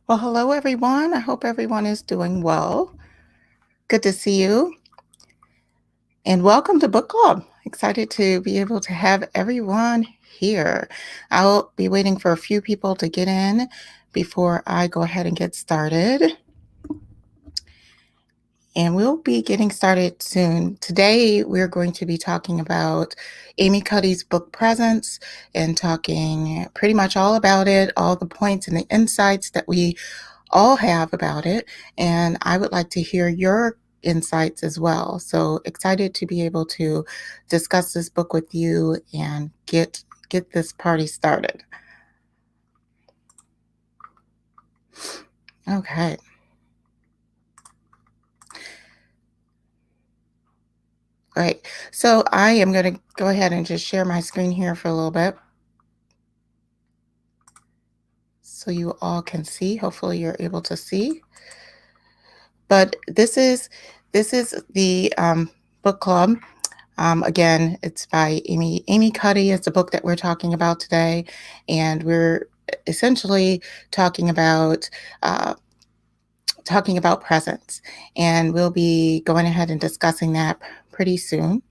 Well, hello, everyone. I hope everyone is doing well. Good to see you. And welcome to Book Club. Excited to be able to have everyone here. I'll be waiting for a few people to get in before I go ahead and get started. And we'll be getting started soon. Today, we're going to be talking about Amy Cuddy's book Presence and talking pretty much all about it, all the points and the insights that we all have about it. And I would like to hear your insights as well. So excited to be able to discuss this book with you and get this party started. Okay. Great. So I am going to go ahead and just share my screen here for a little bit so you all can see. Hopefully you're able to see. But this is the book club. Again, it's by Amy Cuddy. It's a book that we're talking about today, and we're essentially talking about uh, talking about presence, and we'll be going ahead and discussing that pretty soon.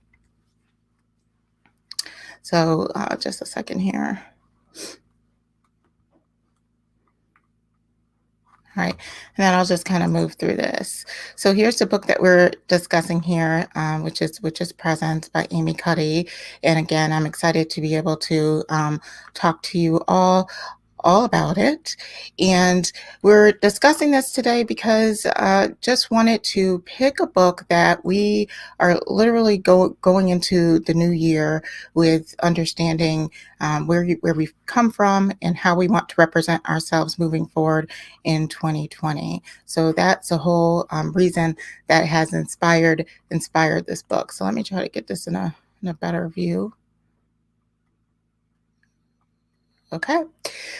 So, just a second here. All right, and then I'll just kind of move through this. So here's the book that we're discussing here, which is Presence by Amy Cuddy. And again, I'm excited to be able to talk to you all about it. And we're discussing this today because just wanted to pick a book that we are literally going into the new year with understanding where we've come from and how we want to represent ourselves moving forward in 2020. So that's the whole reason that has inspired this book. So let me try to get this in a better view. Okay.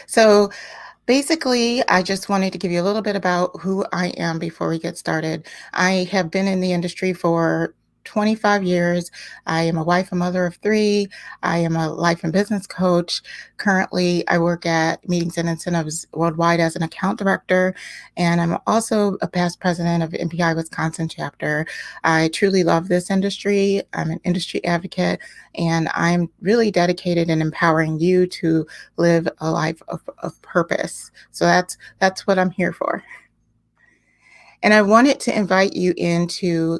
So basically, I just wanted to give you a little bit about who I am before we get started. I have been in the industry for 25 years. I am a wife, a mother of three. I am a life and business coach. Currently, I work at Meetings and Incentives Worldwide as an account director, and I'm also a past president of MPI Wisconsin chapter. I truly love this industry. I'm an industry advocate, and I'm really dedicated in empowering you to live a life of purpose. So that's what I'm here for. And I wanted to invite you into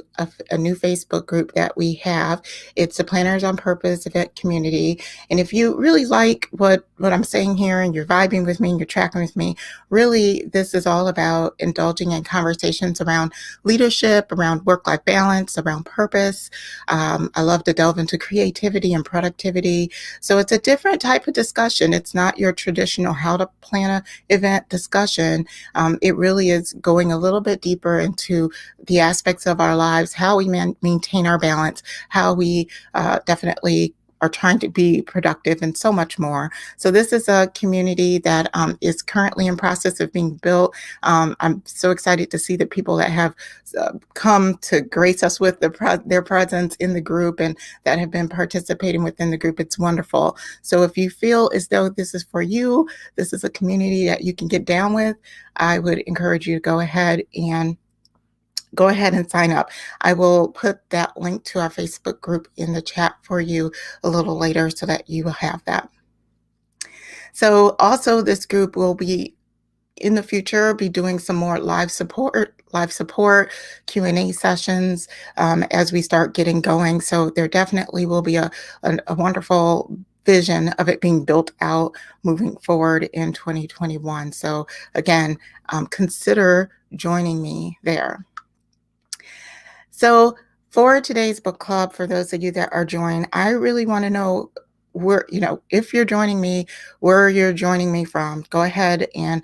a new Facebook group that we have. It's the Planners on Purpose event community. And if you really like what I'm saying here and you're vibing with me and you're tracking with me, really this is all about indulging in conversations around leadership, around work-life balance, around purpose. I love to delve into creativity and productivity. So it's a different type of discussion. It's not your traditional how to plan an event discussion. It really is going a little bit deeper into the aspects of our lives, how we maintain our balance, how we definitely are trying to be productive, and so much more. So this is a community that is currently in process of being built. I'm so excited to see the people that have come to grace us with their presence in the group and that have been participating within the group. It's wonderful. So if you feel as though this is for you, this is a community that you can get down with, I would encourage you to go ahead and sign up. I will put that link to our Facebook group in the chat for you a little later so that you will have that. So also this group will be in the future be doing some more live support Q&A sessions as we start getting going. So there definitely will be a wonderful vision of it being built out moving forward in 2021. So again, consider joining me there. So for today's book club, for those of you that are joining, I really want to know if you're joining me, where you're joining me from. Go ahead and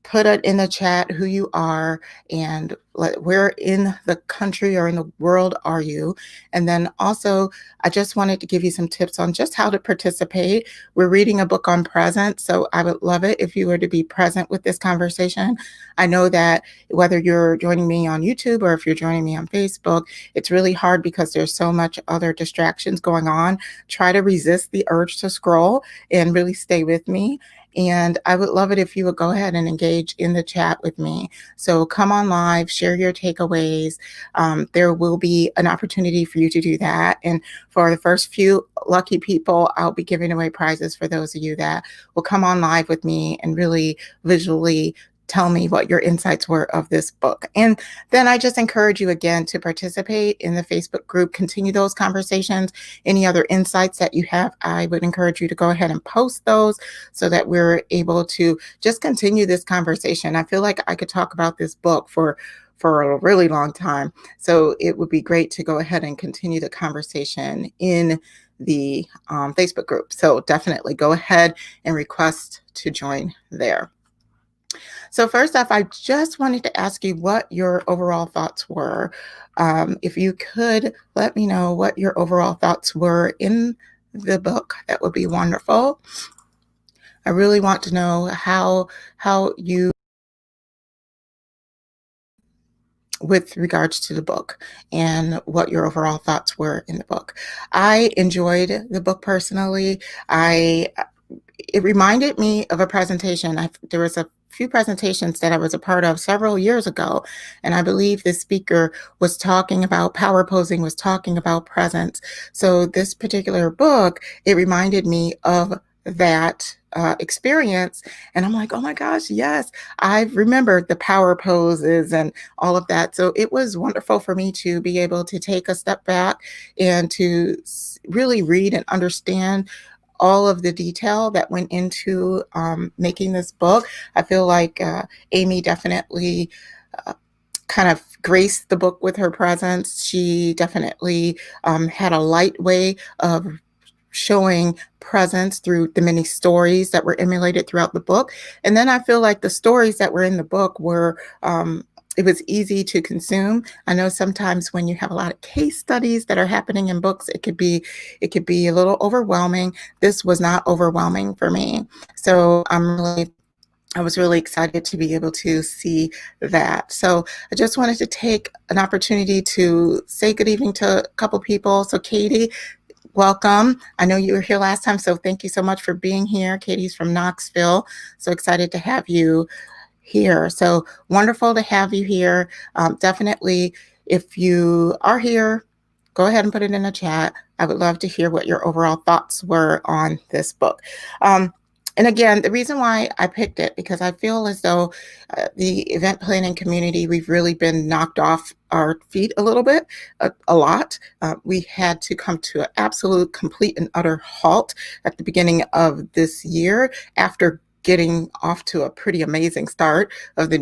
put it in the chat who you are and where in the country or in the world are you. And then also, I just wanted to give you some tips on just how to participate. We're reading a book on presence, so I would love it if you were to be present with this conversation. I know that whether you're joining me on YouTube or if you're joining me on Facebook, it's really hard because there's so much other distractions going on. Try to resist the urge to scroll and really stay with me. And I would love it if you would go ahead and engage in the chat with me. So come on live, share your takeaways. There will be an opportunity for you to do that. And for the first few lucky people, I'll be giving away prizes for those of you that will come on live with me and really visually tell me what your insights were of this book. And then I just encourage you again to participate in the Facebook group, continue those conversations. Any other insights that you have, I would encourage you to go ahead and post those so that we're able to just continue this conversation. I feel like I could talk about this book for a really long time. So it would be great to go ahead and continue the conversation in the Facebook group. So definitely go ahead and request to join there. So first off, I just wanted to ask you what your overall thoughts were. If you could let me know what your overall thoughts were in the book, that would be wonderful. I really want to know how you, with regards to the book, and what your overall thoughts were in the book. I enjoyed the book personally. It reminded me of a presentation. There was a few presentations that I was a part of several years ago, and I believe the speaker was talking about power posing, was talking about presence. So this particular book, it reminded me of that experience, and I'm like, oh my gosh, yes, I've remembered the power poses and all of that. So it was wonderful for me to be able to take a step back and to really read and understand all of the detail that went into making this book. I feel like Amy definitely uh, kind of graced the book with her presence. She definitely had a light way of showing presence through the many stories that were emulated throughout the book. And then I feel like the stories that were in the book were it was easy to consume. I know sometimes when you have a lot of case studies that are happening in books, it could be a little overwhelming. This was not overwhelming for me. So I was really excited to be able to see that. So I just wanted to take an opportunity to say good evening to a couple people. So Katie, welcome. I know you were here last time, so thank you so much for being here. Katie's from Knoxville. So excited to have you here. So wonderful to have you here. Definitely, if you are here, go ahead and put it in the chat. I would love to hear what your overall thoughts were on this book. And again, the reason why I picked it, because I feel as though the event planning community, we've really been knocked off our feet a little bit, a lot. We had to come to an absolute, complete, and utter halt at the beginning of this year after getting off to a pretty amazing start of the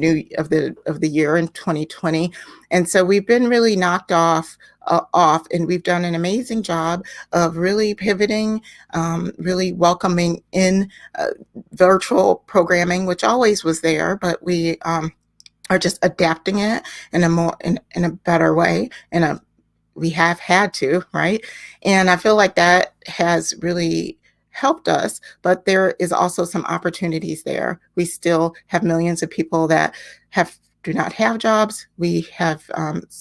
year in 2020. And so we've been really knocked off, and we've done an amazing job of really pivoting, really welcoming in virtual programming, which always was there, but we are just adapting it in a better way, we have had to, right? And I feel like that has really helped us, but there is also some opportunities there. We still have millions of people that do not have jobs. We have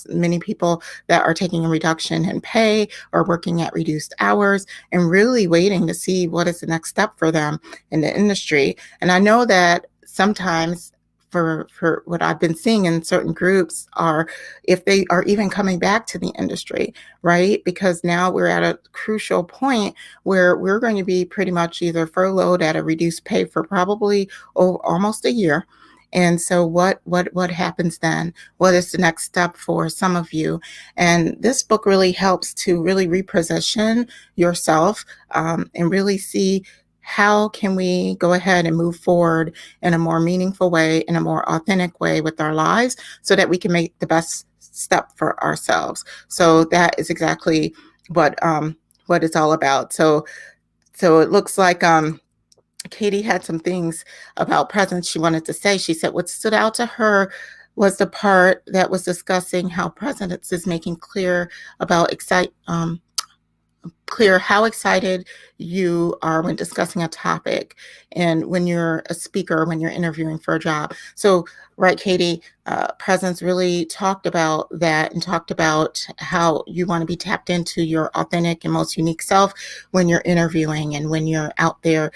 many people that are taking a reduction in pay or working at reduced hours and really waiting to see what is the next step for them in the industry. And I know that sometimes for what I've been seeing in certain groups are if they are even coming back to the industry, right? Because now we're at a crucial point where we're going to be pretty much either furloughed at a reduced pay for probably almost a year. And so what happens then? What is the next step for some of you? And this book really helps to really reposition yourself and really see how can we go ahead and move forward in a more meaningful way, in a more authentic way with our lives so that we can make the best step for ourselves. So that is exactly what it's all about. So it looks like Katie had some things about presence she wanted to say. She said what stood out to her was the part that was discussing how presence is making clear about clear how excited you are when discussing a topic and when you're a speaker, when you're interviewing for a job. So, right, Katie, Presence really talked about that and talked about how you want to be tapped into your authentic and most unique self when you're interviewing and when you're out there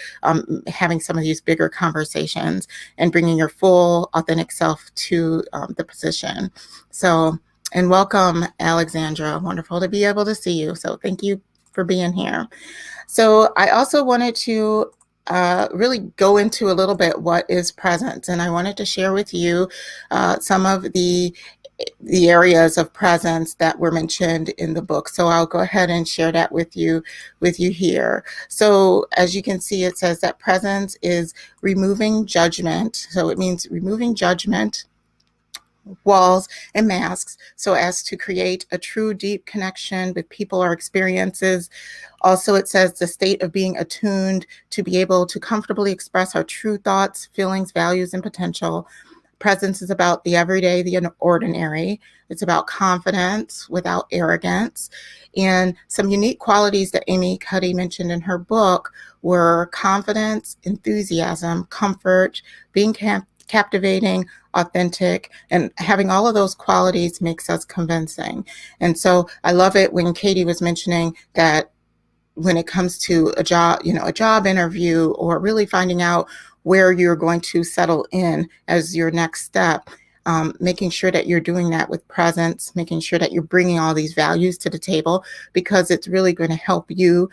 having some of these bigger conversations and bringing your full authentic self to the position. So, and welcome, Alexandra. Wonderful to be able to see you. So, thank you for being here. So I also wanted to really go into a little bit what is presence, and I wanted to share with you some of the areas of presence that were mentioned in the book. So I'll go ahead and share that with you here. So as you can see, it says that presence is removing judgment. So it means removing judgment, walls, and masks so as to create a true deep connection with people or experiences. Also, it says the state of being attuned to be able to comfortably express our true thoughts, feelings, values, and potential. Presence is about the everyday, the ordinary. It's about confidence without arrogance. And some unique qualities that Amy Cuddy mentioned in her book were confidence, enthusiasm, comfort, being captivating, authentic, and having all of those qualities makes us convincing. And so I love it when Katie was mentioning that when it comes to a job, a job interview, or really finding out where you're going to settle in as your next step, making sure that you're doing that with presence, making sure that you're bringing all these values to the table, because it's really going to help you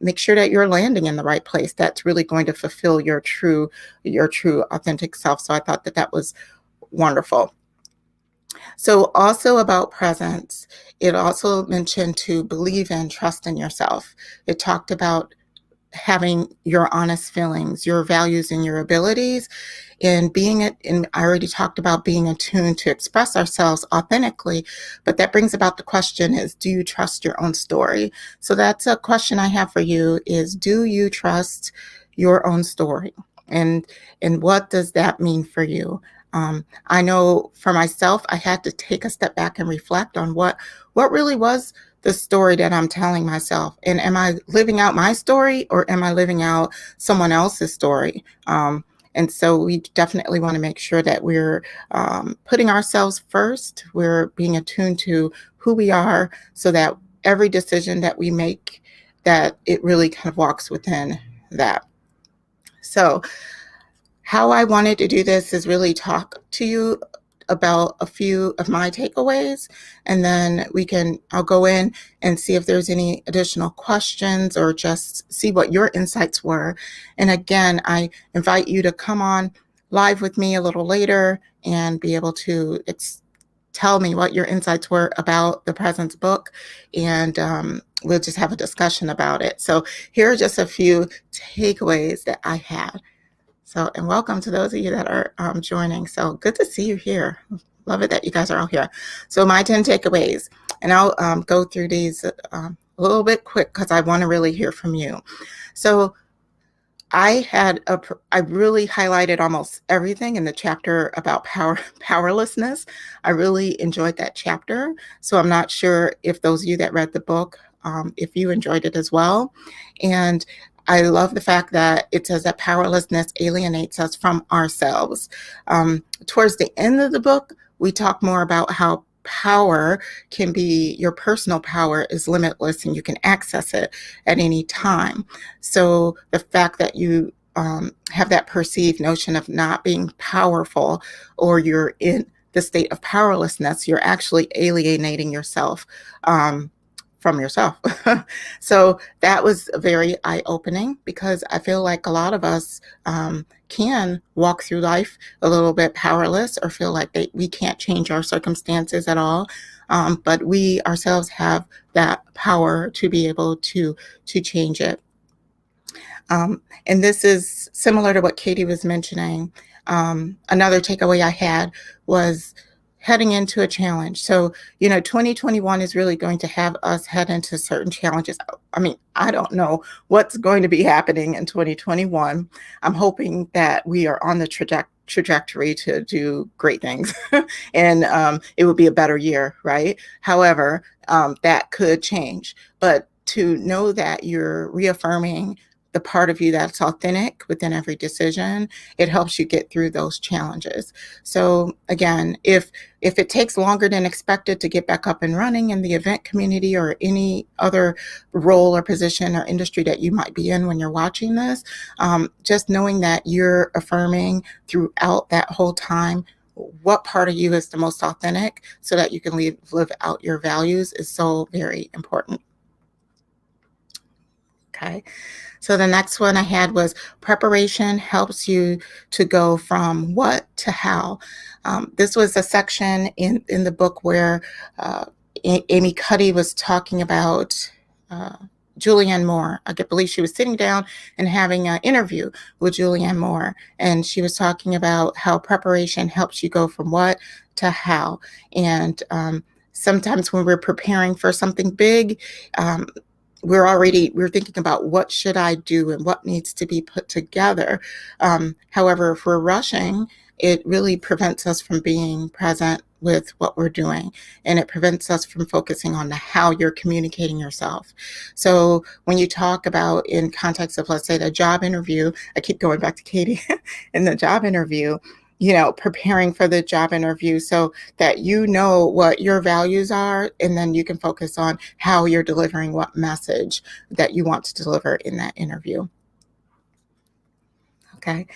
make sure that you're landing in the right place. That's really going to fulfill your true authentic self. So I thought that was wonderful. So also about presence, it also mentioned to believe and trust in yourself. It talked about having your honest feelings, your values, and your abilities, and I already talked about being attuned to express ourselves authentically, but that brings about the question is, do you trust your own story? So that's a question I have for you is, do you trust your own story? And what does that mean for you? I know for myself, I had to take a step back and reflect on what really was the story that I'm telling myself. And am I living out my story, or am I living out someone else's story? And so we definitely want to make sure that we're putting ourselves first. We're being attuned to who we are, so that every decision that we make, that it really kind of walks within that. So how I wanted to do this is really talk to you about a few of my takeaways, and then I'll go in and see if there's any additional questions, or just see what your insights were. And again, I invite you to come on live with me a little later and be able to tell me what your insights were about the Presence book, and we'll just have a discussion about it. So here are just a few takeaways that I had. So, and welcome to those of you that are joining. So good to see you here. Love it that you guys are all here. So my 10 takeaways, and I'll go through these a little bit quick because I want to really hear from you. So I really highlighted almost everything in the chapter about powerlessness. I really enjoyed that chapter. So I'm not sure if those of you that read the book, if you enjoyed it as well. And I love the fact that it says that powerlessness alienates us from ourselves. Towards the end of the book, we talk more about how power can be, your personal power is limitless and you can access it at any time. So the fact that you have that perceived notion of not being powerful, or you're in the state of powerlessness, you're actually alienating yourself from yourself. So that was very eye-opening, because I feel like a lot of us can walk through life a little bit powerless, or feel like we can't change our circumstances at all. But we ourselves have that power to be able to change it. And this is similar to what Katie was mentioning. Another takeaway I had was heading into a challenge. So, 2021 is really going to have us head into certain challenges. I mean, I don't know what's going to be happening in 2021. I'm hoping that we are on the trajectory to do great things and it will be a better year, right? However, that could change. But to know that you're reaffirming the part of you that's authentic within every decision. It helps you get through those challenges. So again, if it takes longer than expected to get back up and running in the event community or any other role or position or industry that you might be in when you're watching this, just knowing that you're affirming throughout that whole time what part of you is the most authentic so that you can live out your values is so very important. Okay. So the next one I had was preparation helps you to go from what to how. This was a section in the book where uh, Amy Cuddy was talking about uh, Julianne Moore. I believe she was sitting down and having an interview with Julianne Moore, and she was talking about how preparation helps you go from what to how. And sometimes when we're preparing for something big, um, we're thinking about what should I do and what needs to be put together. However, if we're rushing, it really prevents us from being present with what we're doing, and it prevents us from focusing on how you're communicating yourself. So when you talk about in context of, let's say, the job interview, I keep going back to Katie in the job interview, preparing for the job interview so that you know what your values are, and then you can focus on how you're delivering what message that you want to deliver in that interview. Okay.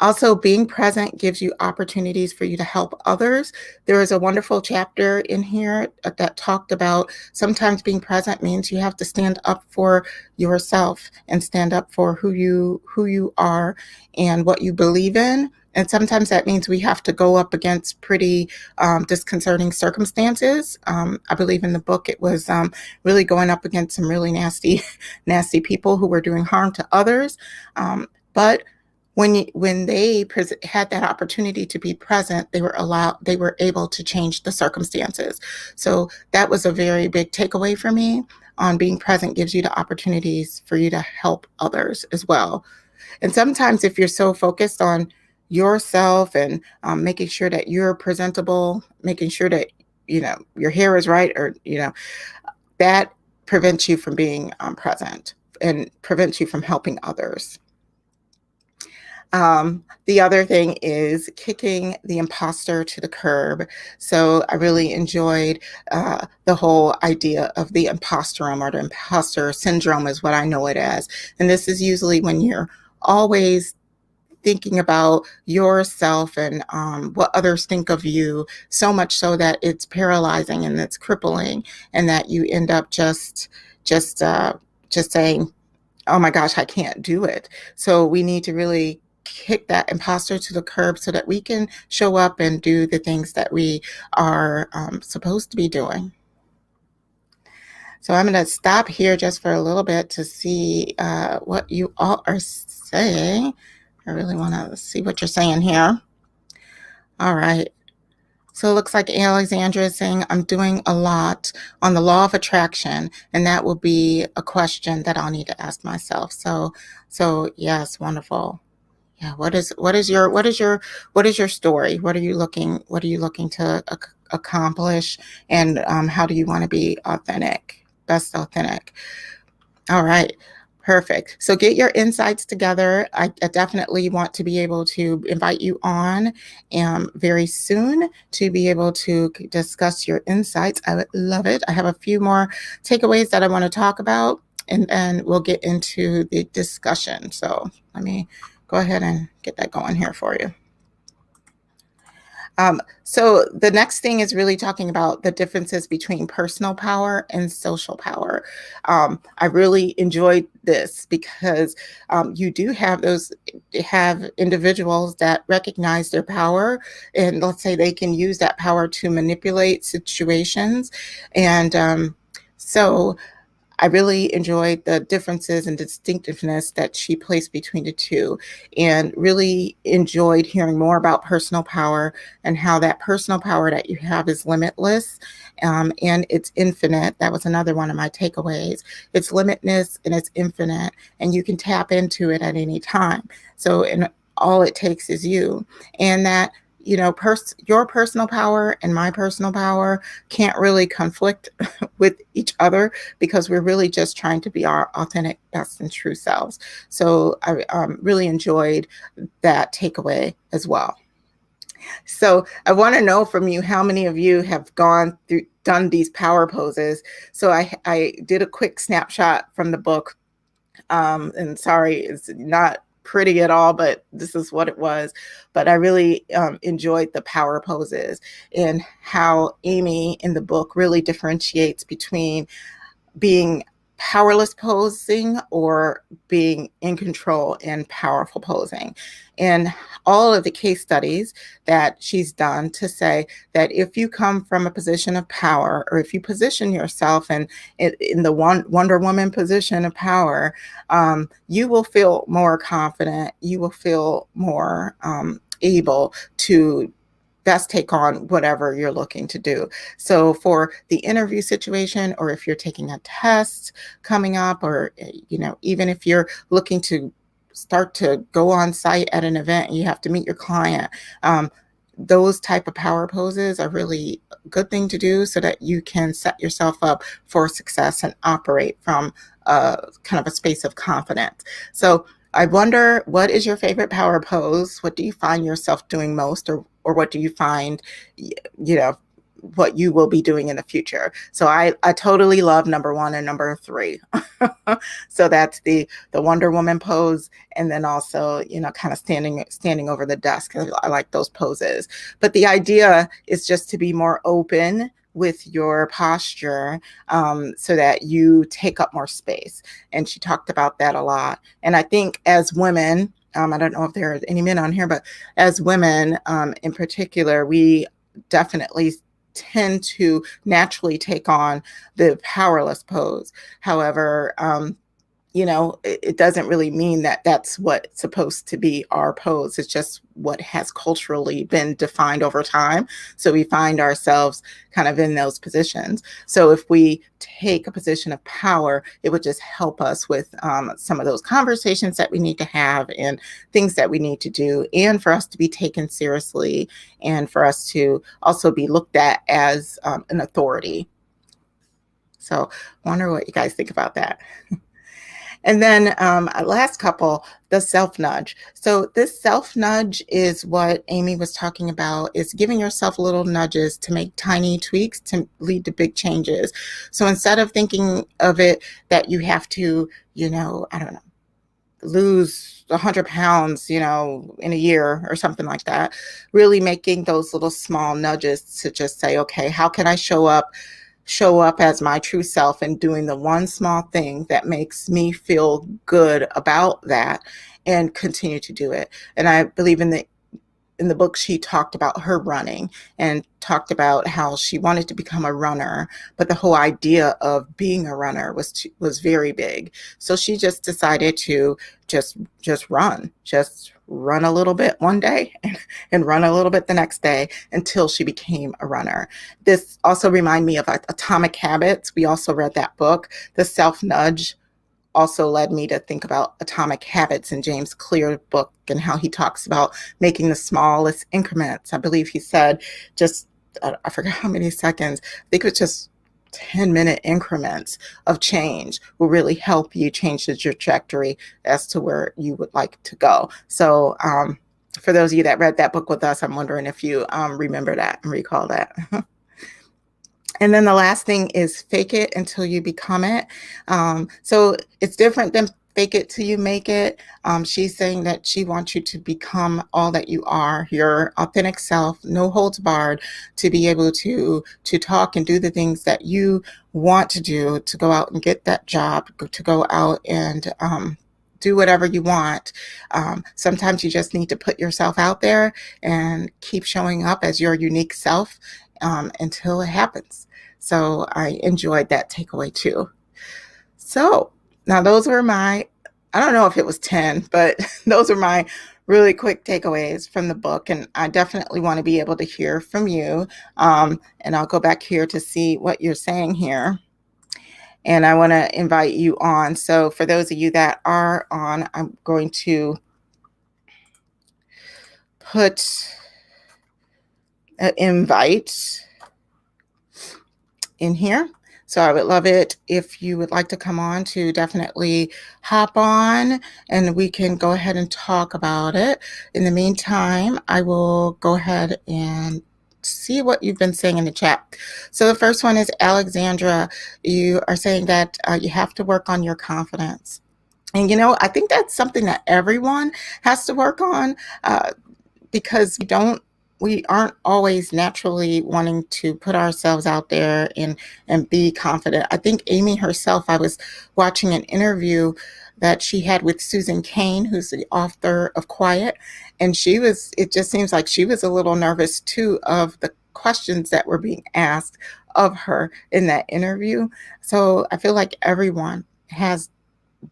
Also, being present gives you opportunities for you to help others. There is a wonderful chapter in here that talked about sometimes being present means you have to stand up for yourself and stand up for who you are and what you believe in. And sometimes that means we have to go up against pretty disconcerting circumstances. I believe in the book it was really going up against some really nasty, nasty people who were doing harm to others. But when they had that opportunity to be present, they were able to change the circumstances. So that was a very big takeaway for me. On being present gives you the opportunities for you to help others as well. And sometimes if you're so focused on yourself and making sure that you're presentable, making sure that your hair is right, or that prevents you from being present and prevents you from helping others. The other thing is kicking the imposter to the curb. So I really enjoyed the whole idea of the imposterum, or the imposter syndrome is what I know it as. And this is usually when you're always thinking about yourself and what others think of you, so much so that it's paralyzing and it's crippling, and that you end up just saying, oh my gosh, I can't do it. So we need to really kick that imposter to the curb so that we can show up and do the things that we are supposed to be doing. So I'm going to stop here just for a little bit to see what you all are saying. I really want to see what you're saying here. All right. So it looks like Alexandra is saying, I'm doing a lot on the law of attraction, and that will be a question that I'll need to ask myself. So yes, wonderful. Yeah. What is your story? What are you looking to accomplish? And how do you want to be authentic? Best authentic. All right. Perfect. So get your insights together. I definitely want to be able to invite you on very soon to be able to discuss your insights. I would love it. I have a few more takeaways that I want to talk about, and then we'll get into the discussion. So let me go ahead and get that going here for you. So the next thing is really talking about the differences between personal power and social power. I really enjoyed this because you do have individuals that recognize their power, and let's say they can use that power to manipulate situations. And so I really enjoyed the differences and distinctiveness that she placed between the two, and really enjoyed hearing more about personal power and how that personal power that you have is limitless, and it's infinite. That was another one of my takeaways. It's limitless and it's infinite, and you can tap into it at any time. So, and all it takes is you, and that your personal power and my personal power can't really conflict with each other because we're really just trying to be our authentic, best, and true selves. So I really enjoyed that takeaway as well. So I want to know from you how many of you have done these power poses. So I did a quick snapshot from the book, and sorry, it's not pretty at all, but this is what it was. But I really enjoyed the power poses and how Amy in the book really differentiates between being powerless posing or being in control and powerful posing. And all of the case studies that she's done to say that if you come from a position of power, or if you position yourself in the Wonder Woman position of power, you will feel more confident. You will feel more able to best take on whatever you're looking to do. So for the interview situation, or if you're taking a test coming up, or even if you're looking to start to go on site at an event and you have to meet your client, those type of power poses are really a good thing to do so that you can set yourself up for success and operate from kind of a space of confidence. So I wonder, what is your favorite power pose? What do you find yourself doing most, or what do you find, what you will be doing in the future? So I totally love number 1 and number 3. So that's the Wonder Woman pose, and then also, kind of standing over the desk. I like those poses. But the idea is just to be more open with your posture, so that you take up more space. And she talked about that a lot. And I think as women, I don't know if there are any men on here, but as women in particular, we definitely tend to naturally take on the powerless pose. However, it doesn't really mean that that's what's supposed to be our pose. It's just what has culturally been defined over time. So we find ourselves kind of in those positions. So if we take a position of power, it would just help us with some of those conversations that we need to have and things that we need to do, and for us to be taken seriously, and for us to also be looked at as an authority. So I wonder what you guys think about that. And then last couple, the self nudge. So this self nudge is what Amy was talking about, is giving yourself little nudges to make tiny tweaks to lead to big changes. So instead of thinking of it that you have to, I don't know, lose 100 pounds, in a year or something like that, really making those little small nudges to just say, okay, how can I show up as my true self, and doing the one small thing that makes me feel good about that, and continue to do it. And I believe in the book, she talked about her running and talked about how she wanted to become a runner, but the whole idea of being a runner was very big. So she just decided to just run a little bit one day and run a little bit the next day until she became a runner. This also reminded me of Atomic Habits. We also read that book. The self nudge also led me to think about Atomic Habits in James Clear's book, and how he talks about making the smallest increments. I believe he said just, I forgot how many seconds, I think it was just 10-minute increments of change will really help you change the trajectory as to where you would like to go. So for those of you that read that book with us, I'm wondering if you remember that and recall that. And then the last thing is fake it until you become it. So it's different than fake it till you make it. She's saying that she wants you to become all that you are, your authentic self, no holds barred, to be able to talk and do the things that you want to do, to go out and get that job, to go out and do whatever you want. Sometimes you just need to put yourself out there and keep showing up as your unique self until it happens. So I enjoyed that takeaway too. So now those were I don't know if it was 10, but those are my really quick takeaways from the book. And I definitely want to be able to hear from you. And I'll go back here to see what you're saying here. And I want to invite you on. So for those of you that are on, I'm going to put invite in here. So I would love it if you would like to come on to definitely hop on and we can go ahead and talk about it. In the meantime, I will go ahead and see what you've been saying in the chat. So the first one is Alexandra. You are saying that you have to work on your confidence. And I think that's something that everyone has to work on. Because we aren't always naturally wanting to put ourselves out there and be confident. I think Amy herself, I was watching an interview that she had with Susan Cain, who's the author of Quiet, and it just seems like she was a little nervous too of the questions that were being asked of her in that interview. So I feel like everyone has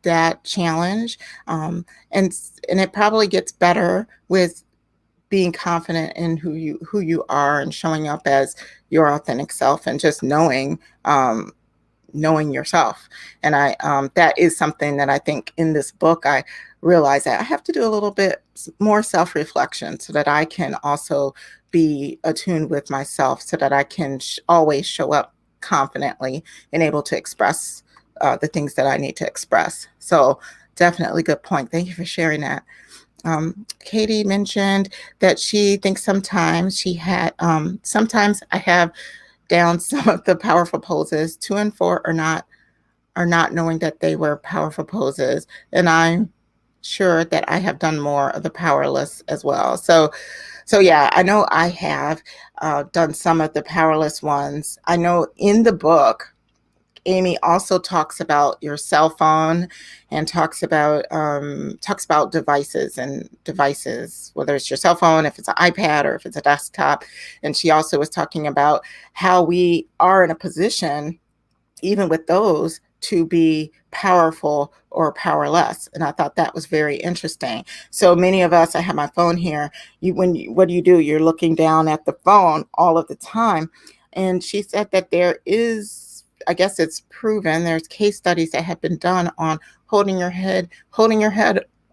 that challenge, and it probably gets better with being confident in who you are and showing up as your authentic self and just knowing yourself. And that is something that I think in this book I realize that I have to do a little bit more self-reflection so that I can also be attuned with myself, so that I can always show up confidently and able to express the things that I need to express. So definitely good point. Thank you for sharing that. Katie mentioned that she thinks sometimes sometimes I have down some of the powerful poses. 2 and 4 are not knowing that they were powerful poses, and I'm sure that I have done more of the powerless as well. So yeah, I know I have done some of the powerless ones. I know in the book, Amy also talks about your cell phone and talks about devices, whether it's your cell phone, if it's an iPad, or if it's a desktop. And she also was talking about how we are in a position, even with those, to be powerful or powerless. And I thought that was very interesting. So many of us, I have my phone here. What do? You're looking down at the phone all of the time. And she said that there is, I guess it's proven, there's case studies that have been done on holding your head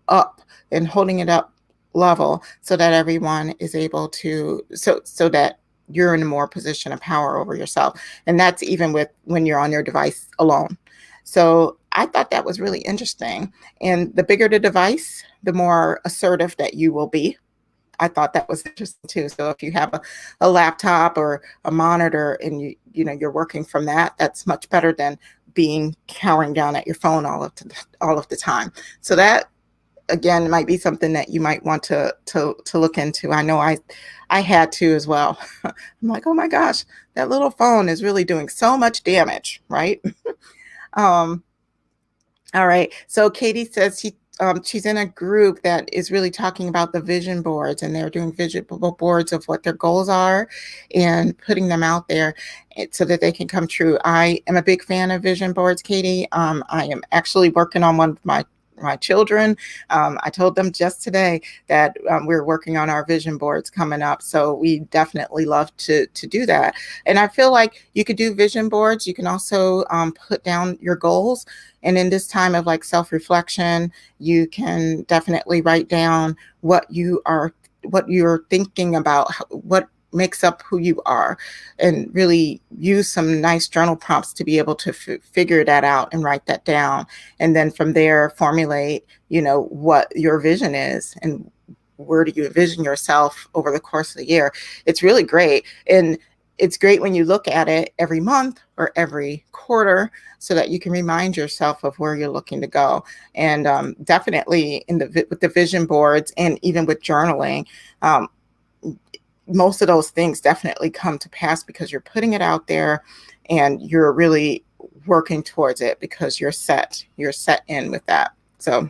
up and holding it up level so that everyone is able to, so that you're in a more position of power over yourself. And that's even with when you're on your device alone. So I thought that was really interesting. And the bigger the device, the more assertive that you will be. I thought that was interesting too. So if you have a laptop or a monitor and you're working from that, that's much better than being cowering down at your phone all of the time. So that, again, might be something that you might want to look into. I know I had to as well. I'm like, oh my gosh, that little phone is really doing so much damage, right? All right. So Katie says she's in a group that is really talking about the vision boards, and they're doing vision boards of what their goals are and putting them out there so that they can come true. I am a big fan of vision boards, Katie. I am actually working on one with my children. I told them just today that we're working on our vision boards coming up. So we definitely love to do that. And I feel like you could do vision boards. You can also put down your goals. And in this time of like self-reflection, you can definitely write down what you're thinking about, what makes up who you are, and really use some nice journal prompts to be able to figure that out and write that down. And then from there, formulate, what your vision is and where do you envision yourself over the course of the year. It's really great. And it's great when you look at it every month or every quarter so that you can remind yourself of where you're looking to go. And definitely with the vision boards and even with journaling, most of those things definitely come to pass because you're putting it out there and you're really working towards it because you're set in with that. So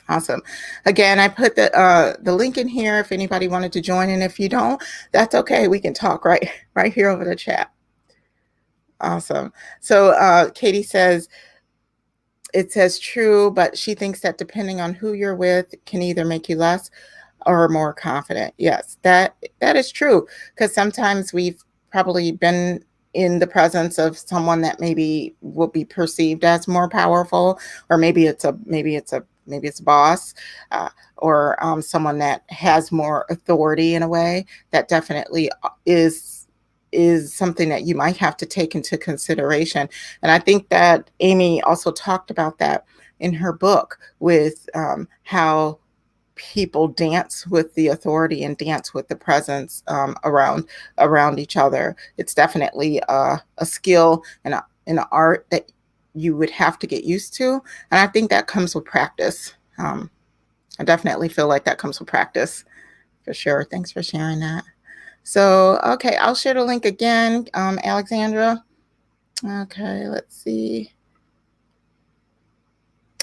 awesome. Again, I put the link in here if anybody wanted to join, and if you don't, that's okay. We can talk right here over the chat. Awesome. So Katie says, it says true, but she thinks that depending on who you're with can either make you less or more confident. Yes, that is true, because sometimes we've probably been in the presence of someone that maybe will be perceived as more powerful, or maybe it's a boss. someone that has more authority in a way, that definitely is something that you might have to take into consideration. And I think that Amy also talked about that in her book with how people dance with the authority and dance with the presence around each other. It's definitely a skill and an art that you would have to get used to, and I think that comes with practice. I definitely feel like that comes with practice for sure. Thanks for sharing that. So, okay, I'll share the link again, Alexandra. Okay, let's see.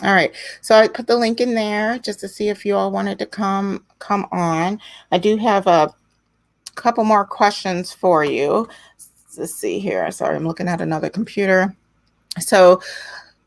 All right, so I put the link in there just to see if you all wanted to come on. I do have a couple more questions for you. Let's see here. Sorry, I'm looking at another computer. So,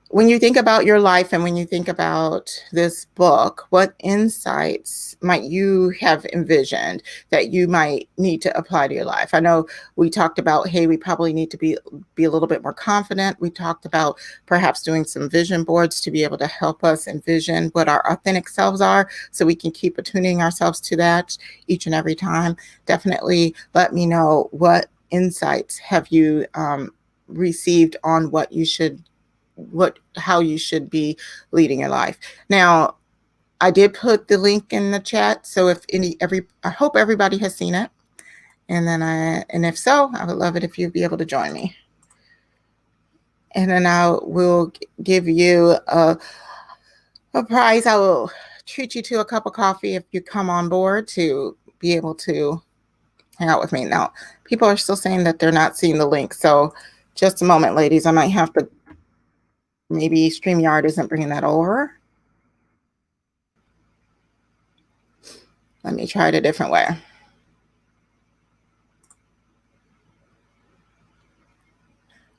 when you think about your life and when you think about this book, what insights might you have envisioned that you might need to apply to your life? I know we talked about, hey, we probably need to be a little bit more confident. We talked about perhaps doing some vision boards to be able to help us envision what our authentic selves are so we can keep attuning ourselves to that each and every time. Definitely let me know what insights have you received on how you should be leading your life. Now, I did put the link in the chat, so I hope everybody has seen it, and if so, I would love it if you'd be able to join me. And then I will give you a prize. I will treat you to a cup of coffee if you come on board to be able to hang out with me. Now, people are still saying that they're not seeing the link, so just a moment, ladies. I might have to. Maybe StreamYard isn't bringing that over. Let me try it a different way.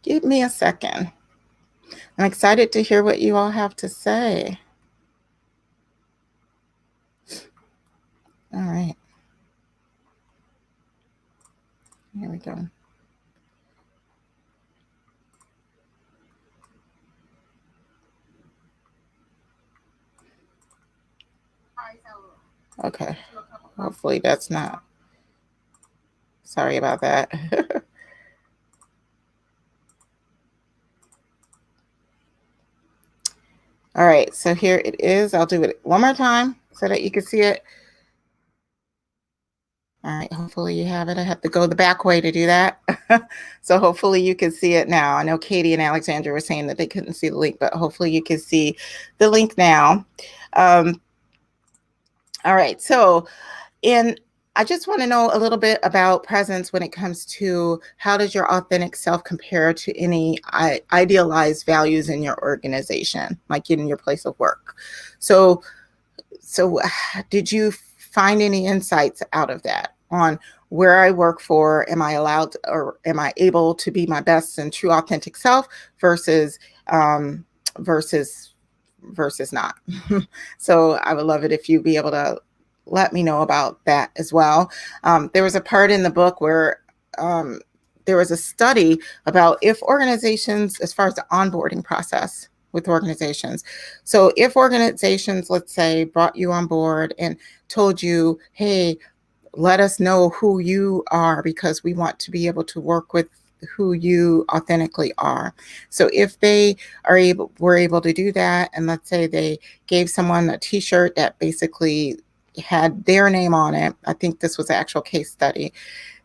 Give me a second. I'm excited to hear what you all have to say. All right. Here we go. Okay. Hopefully that's not. Sorry about that. All right, so here it is. I'll do it one more time so that you can see it. All right, hopefully you have it. I have to go the back way to do that. So hopefully you can see it now. I know Katie and Alexandra were saying that they couldn't see the link, but hopefully you can see the link now. All right, so I just want to know a little bit about presence when it comes to how does your authentic self compare to any idealized values in your organization, like in your place of work. So did you find any insights out of that on where I work for? Am I allowed or am I able to be my best and true authentic self versus not? So I would love it if you'd be able to let me know about that as well. There was a part in the book where there was a study about if organizations, as far as the onboarding process with organizations. So if organizations, let's say, brought you on board and told you, hey, let us know who you are because we want to be able to work with who you authentically are. So if they were able to do that, and let's say they gave someone a t-shirt that basically had their name on it. I think this was an actual case study.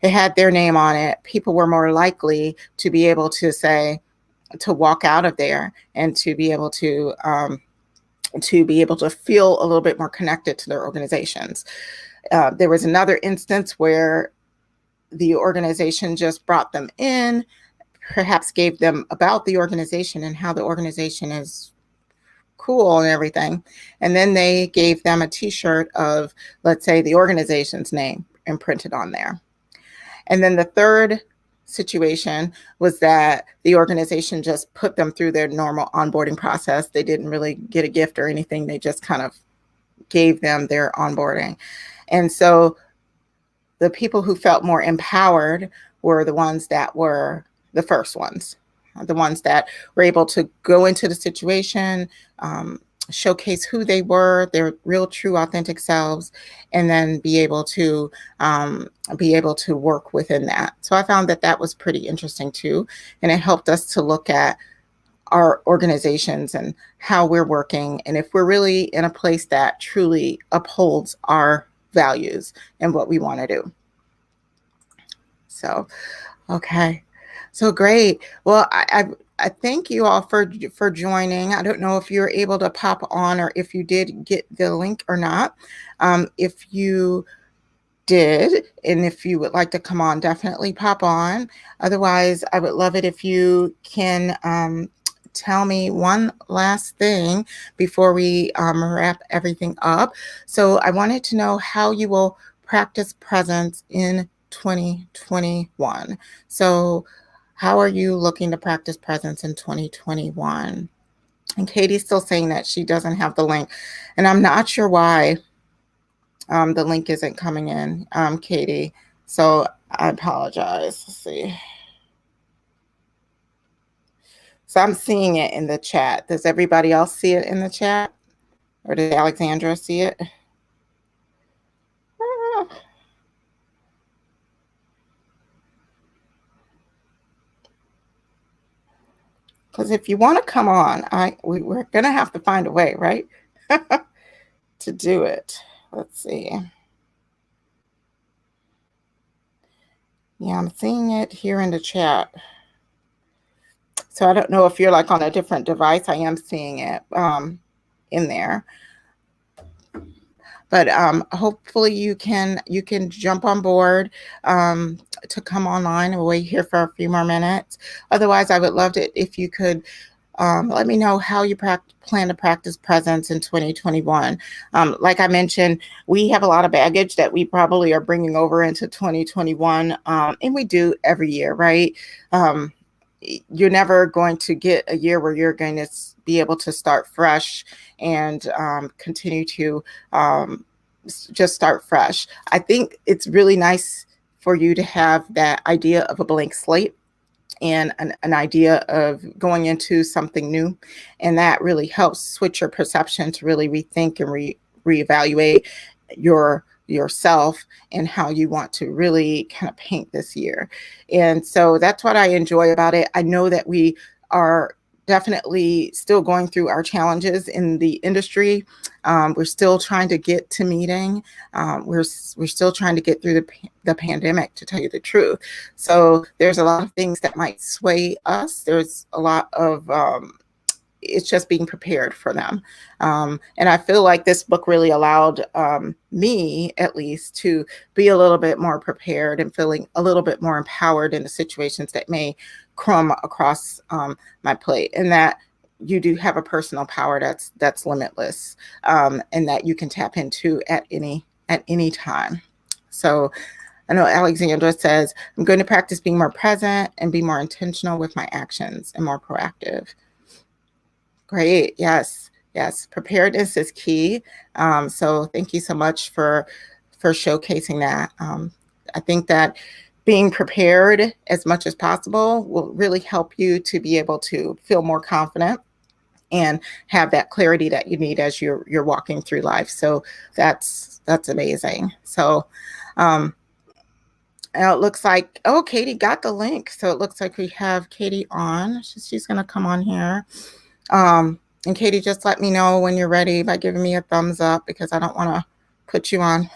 It had their name on it. People were more likely to be able to walk out of there and to be able to feel a little bit more connected to their organizations. There was another instance where the organization just brought them in, perhaps gave them about the organization and how the organization is cool and everything. And then they gave them a t-shirt of, let's say, the organization's name imprinted on there. And then the third situation was that the organization just put them through their normal onboarding process. They didn't really get a gift or anything. They just kind of gave them their onboarding. And so the people who felt more empowered were the ones that were the first ones, the ones that were able to go into the situation, showcase who they were, their real, true, authentic selves, and then um, be able to work within that. So I found that that was pretty interesting too, and it helped us to look at our organizations and how we're working, and if we're really in a place that truly upholds our values and what we want to do. So, okay. So great. Well, I thank you all for joining. I don't know if you're able to pop on or if you did get the link or not. If you did, and if you would like to come on, definitely pop on. Otherwise, I would love it if you can tell me one last thing before we wrap everything up. So I wanted to know how you will practice presence in 2021. So how are you looking to practice presence in 2021? And Katie's still saying that she doesn't have the link, and I'm not sure why the link isn't coming in, Katie. So I apologize. Let's see. So I'm seeing it in the chat. Does everybody else see it in the chat? Or did Alexandra see it? Because if you want to come on, we're going to have to find a way, right? To do it. Let's see. Yeah, I'm seeing it here in the chat. So I don't know if you're like on a different device. I am seeing it in there. But hopefully you can jump on board to come online. We'll wait here for a few more minutes. Otherwise, I would love it if you could let me know how you plan to practice presence in 2021. Like I mentioned, we have a lot of baggage that we probably are bringing over into 2021, and we do every year, right? You're never going to get a year where you're going to be able to start fresh and continue to just start fresh. I think it's really nice for you to have that idea of a blank slate and an idea of going into something new. And that really helps switch your perception to really rethink and reevaluate yourself and how you want to really kind of paint this year. And so that's what I enjoy about it. I know that we are definitely still going through our challenges in the industry. We're still trying to get to meeting. We're still trying to get through the pandemic, to tell you the truth. So there's a lot of things that might sway us. There's a lot of it's just being prepared for them. And I feel like this book really allowed me, at least, to be a little bit more prepared and feeling a little bit more empowered in the situations that may crumb across my plate, and that you do have a personal power that's limitless, and that you can tap into at any time. So I know Alexandra says, I'm going to practice being more present and be more intentional with my actions and more proactive. Great. Yes. Preparedness is key. So thank you so much for showcasing that. I think that being prepared as much as possible will really help you to be able to feel more confident and have that clarity that you need as you're walking through life. So that's amazing. So now it looks like, Katie got the link. So it looks like we have Katie on. She's going to come on here. And Katie, just let me know when you're ready by giving me a thumbs up, because I don't want to put you on.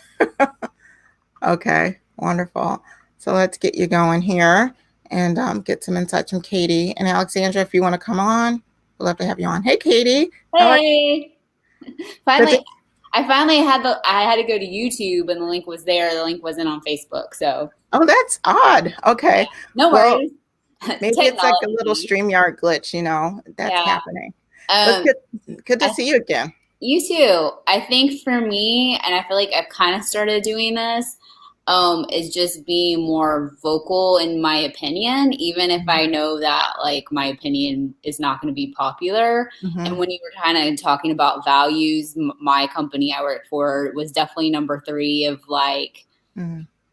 Okay, wonderful. So let's get you going here and get some insights from Katie. And Alexandra, if you want to come on, we'd love to have you on. Hey, Katie. Hey. Finally, I had to go to YouTube, and the link was there. The link wasn't on Facebook. So. Oh, that's odd. Okay. Yeah, no worries. Maybe it's like a little StreamYard glitch, that's happening. But good to see you again. You too. I think for me, and I feel like I've kind of started doing this, is just being more vocal in my opinion, even if I know that like my opinion is not going to be popular. And when you were kind of talking about values, my company I work for was definitely number 3 of like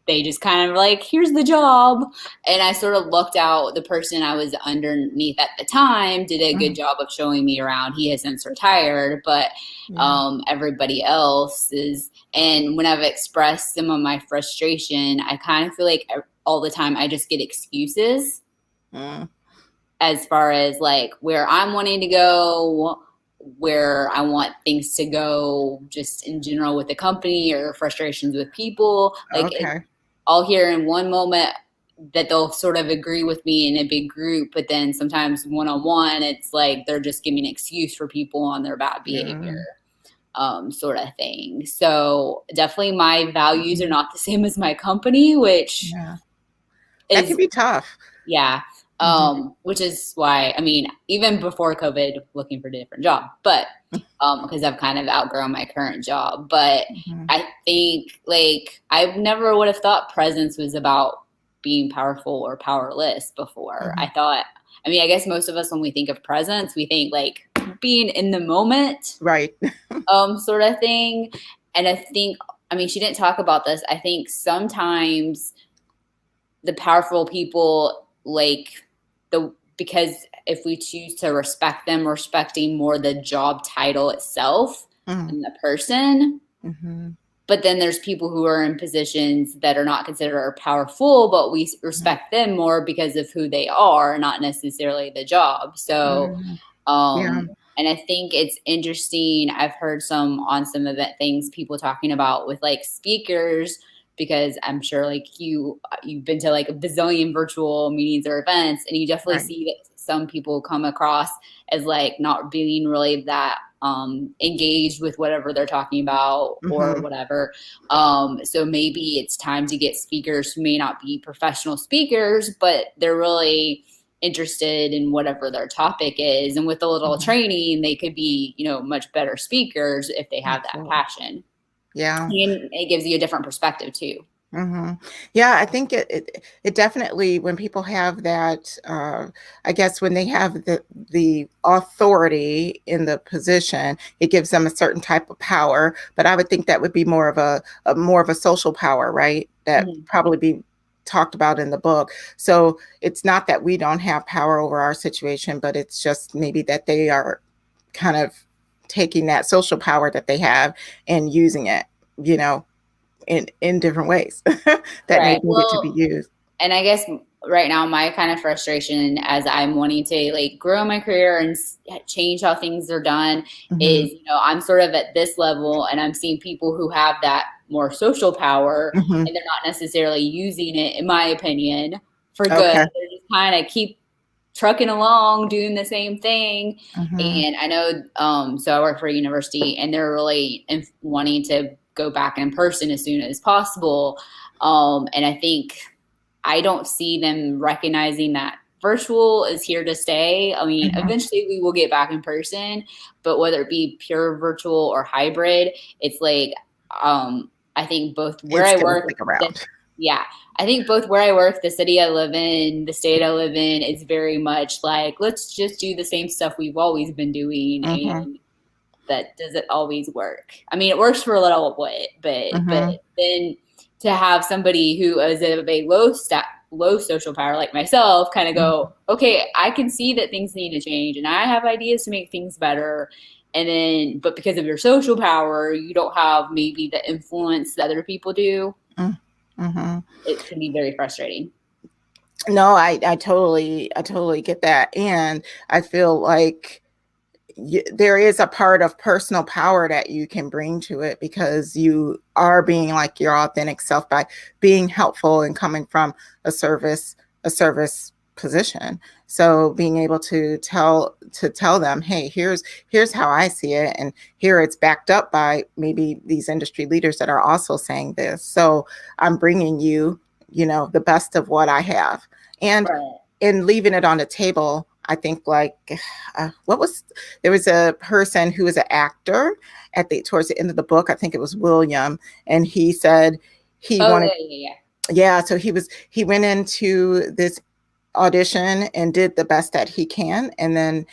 they just kind of like, here's the job. And I sort of looked out. The person I was underneath at the time did a good Mhm. job of showing me around. He has since retired, but Yeah. everybody else is. And when I've expressed some of my frustration, I kind of feel like all the time I just get excuses Mm. as far as like where I'm wanting to go, where I want things to go, just in general with the company or frustrations with people. Like Okay. I'll hear in one moment that they'll sort of agree with me in a big group, but then sometimes one on one, it's like they're just giving an excuse for people on their bad behavior. Mm. Sort of thing. So definitely my values are Mhm. not the same as my company, which Yeah. That can is be tough. yeah. Mhm. Which is why I mean, even before COVID, looking for a different job, but because I've kind of outgrown my current job. But Mhm. I think like I never would have thought presence was about being powerful or powerless before. I Mhm. thought, I mean, I guess most of us when we think of presence, we think like being in the moment, Right. sort of thing. And I think, I mean, she didn't talk about this. I think sometimes the powerful people like the because if we choose to respect them, respecting more the job title itself Mhm. than the person. Mhm. But then there's people who are in positions that are not considered powerful, but we Mhm. respect them more because of who they are, not necessarily the job. So Mhm. Yeah. and I think it's interesting. I've heard some event things people talking about with like speakers because I'm sure like you've been to like a bazillion virtual meetings or events, and you definitely Right. see that some people come across as like not being really that engaged with whatever they're talking about or Mhm. whatever. So maybe it's time to get speakers who may not be professional speakers, but they're really interested in whatever their topic is. And with a little Mhm. training, they could be, you know, much better speakers if they have that Absolutely. passion. Yeah. And it gives you a different perspective too. Mhm. Yeah, I think it definitely when people have that, I guess when they have the authority in the position, it gives them a certain type of power, but I would think that would be more of a more of a social power, right? That Mhm. probably be talked about in the book. So, it's not that we don't have power over our situation, but it's just maybe that they are kind of taking that social power that they have and using it, you know, in different ways that Right. need needed to be Well, used. and I guess right now my kind of frustration as I'm wanting to like grow my career and change how things are done Mhm, is, you know, I'm sort of at this level and I'm seeing people who have that more social power mhm. and they're not necessarily using it, in my opinion, for good. Okay. They're just kind of keep trucking along doing the same thing. Mhm, And I know so I work for a university and they're really wanting to go back in person as soon as possible. And I think I don't see them recognizing that virtual is here to stay. I mean, mhm. eventually we will get back in person, but whether it be pure virtual or hybrid, it's like I think both where It's I gonna work, stick the, around. yeah, I think both where I work, the city I live in, the state I live in, it's very much like let's just do the same stuff we've always been doing, Mhm, and that doesn't always work. I mean, it works for a little bit, but mhm, then to have somebody who is of a low social power like myself kind of mhm, go, okay, I can see that things need to change, and I have ideas to make things better. And then, but because of your social power, you don't have maybe the influence that other people do. mm, mhm. It can be very frustrating. No, I totally get that, and I feel like there is a part of personal power that you can bring to it because you are being like your authentic self by being helpful and coming from a service position. So being able to tell them, hey, here's how I see it, and here it's backed up by maybe these industry leaders that are also saying this. So I'm bringing you, the best of what I have, and Right. in leaving it on the table. I think like what was there was a person who was an actor at the towards the end of the book. I think it was William, and he said he Oh wanted, yeah, yeah, yeah. yeah. So he went into this audition and did the best that he can, and then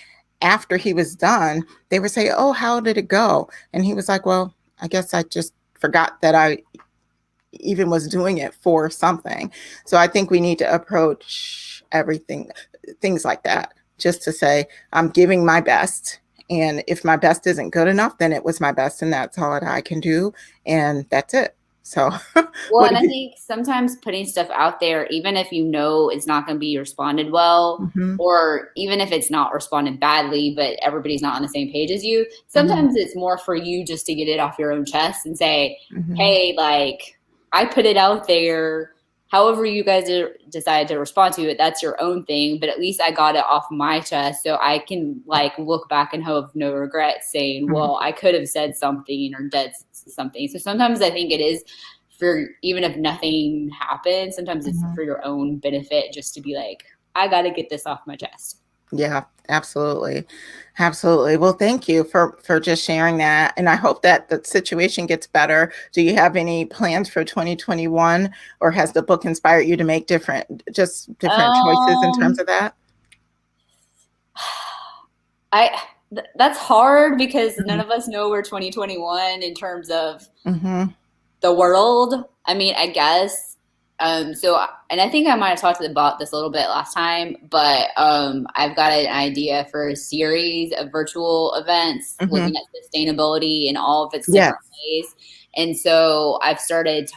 after he was done, they would say, "Oh, how did it go?" And he was like, "Well, I guess I just forgot that I even was doing it for something. So I think we need to approach everything, things like that, just to say, I'm giving my best. And if my best isn't good enough, then it was my best and that's all that I can do. And that's it. So Well, what and do I you? think sometimes putting stuff out there, even if you know it's not going to be responded well, Hmm. or even if it's not responded badly, but everybody's not on the same page as you, Hmm. sometimes it's more for you just to get it off your own chest and say, Hmm. hey, like, I put it out there. However, you guys decide to respond to it, that's your own thing. But at least I got it off my chest, so I can like look back and have no regrets, saying, Hmm. "Well, I could have said something or did something." So sometimes I think it is for even if nothing happens, sometimes it's Hmm. for your own benefit just to be like, I got to get this off my chest. Yeah, absolutely. Absolutely. Well, thank you for just sharing that. And I hope that the situation gets better. Do you have any plans for 2021, or has the book inspired you to make different choices in terms Um, of that? I that's hard because none Mhm. of us know where 2021 in terms of Mhm. the world. I mean, I guess. And I think I might have talked about this a little bit last time, but I've got an idea for a series of virtual events Mhm. looking at sustainability in all of its Yes. different ways. And so I've started